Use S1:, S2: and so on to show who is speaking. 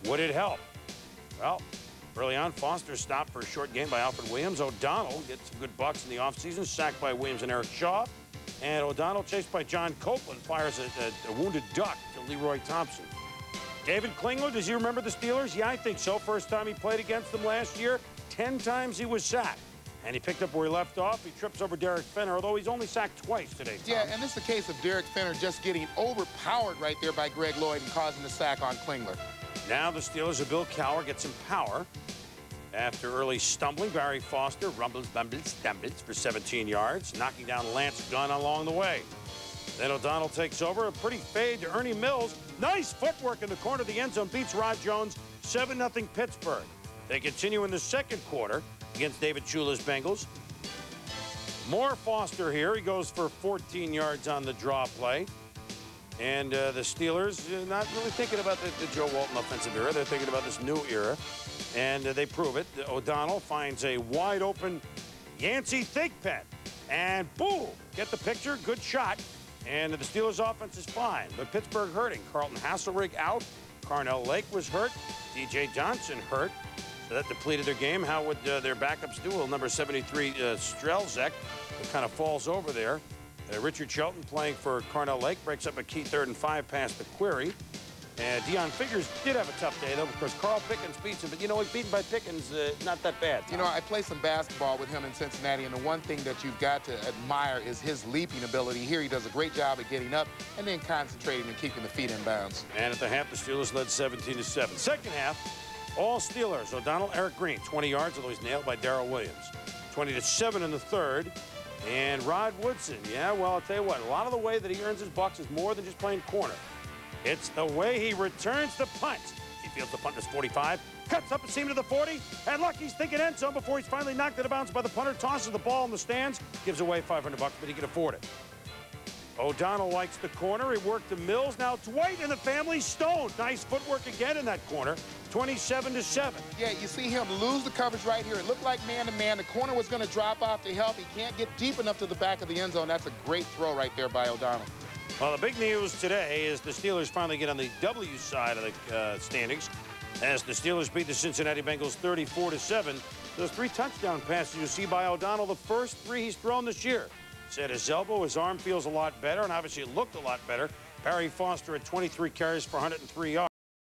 S1: Would it help? Well, early on, Foster stopped for a short gain by Alfred Williams. O'Donnell gets some good bucks in the offseason, sacked by Williams and Eric Shaw. And O'Donnell, chased by John Copeland, fires a wounded duck to Leroy Thompson. David Klingler, does he remember the Steelers? Yeah, I think so. First time he played against them last year, 10 times he was sacked. And he picked up where he left off. He trips over Derek Fenner, although he's only sacked twice today, Tom.
S2: Yeah, and this is the case of Derek Fenner just getting overpowered right there by Greg Lloyd and causing the sack on Klingler.
S1: Now the Steelers of Bill Cowher get some power. After early stumbling, Barry Foster rumbles, bumbles, stumbles for 17 yards, knocking down Lance Gunn along the way. Then O'Donnell takes over, a pretty fade to Ernie Mills. Nice footwork in the corner of the end zone, beats Rod Jones, 7-0 Pittsburgh. They continue in the second quarter against David Shula's Bengals. More Foster here. He goes for 14 yards on the draw play. And the Steelers not really thinking about the Joe Walton offensive era. They're thinking about this new era. And they prove it. O'Donnell finds a wide-open Yancey Thigpen. And boom, get the picture, good shot. And the Steelers' offense is fine. But Pittsburgh hurting. Carlton Hasselrig out. Carnell Lake was hurt. DJ Johnson hurt. So that depleted their game. How would their backups do? Well, number 73, Strelzek, who kind of falls over there. Richard Shelton playing for Carnell Lake breaks up a key 3rd and 5 pass to Query. And Deion Figures did have a tough day, though, because Carl Pickens beats him. But, you know, he's beaten by Pickens, not that bad.
S2: You know, I played some basketball with him in Cincinnati, and the one thing that you've got to admire is his leaping ability. Here he does a great job at getting up and then concentrating and keeping the feet in bounds.
S1: And at the half, the Steelers led 17-7. Second half, all Steelers. O'Donnell, Eric Green, 20 yards, although he's nailed by Darrell Williams. 20-7 in the third. And Rod Woodson, yeah, well, I'll tell you what, a lot of the way that he earns his bucks is more than just playing corner. It's the way he returns the punt. He feels the punt is 45, cuts up a seam to the 40, and Lucky's thinking end zone before he's finally knocked out of bounds by the punter, tosses the ball in the stands, gives away $500, but he can afford it. O'Donnell likes the corner. He worked to Mills. Now Dwight and the family stoned. Nice footwork again in that corner. 27-7.
S2: Yeah, you see him lose the coverage right here. It looked like man-to-man. The corner was going to drop off to help. He can't get deep enough to the back of the end zone. That's a great throw right there by O'Donnell.
S1: Well, the big news today is the Steelers finally get on the W side of the standings as the Steelers beat the Cincinnati Bengals 34-7. Those 3 touchdown passes you see by O'Donnell, the first 3 he's thrown this year. Said his elbow, his arm feels a lot better, and obviously it looked a lot better. Barry Foster at 23 carries for 103 yards.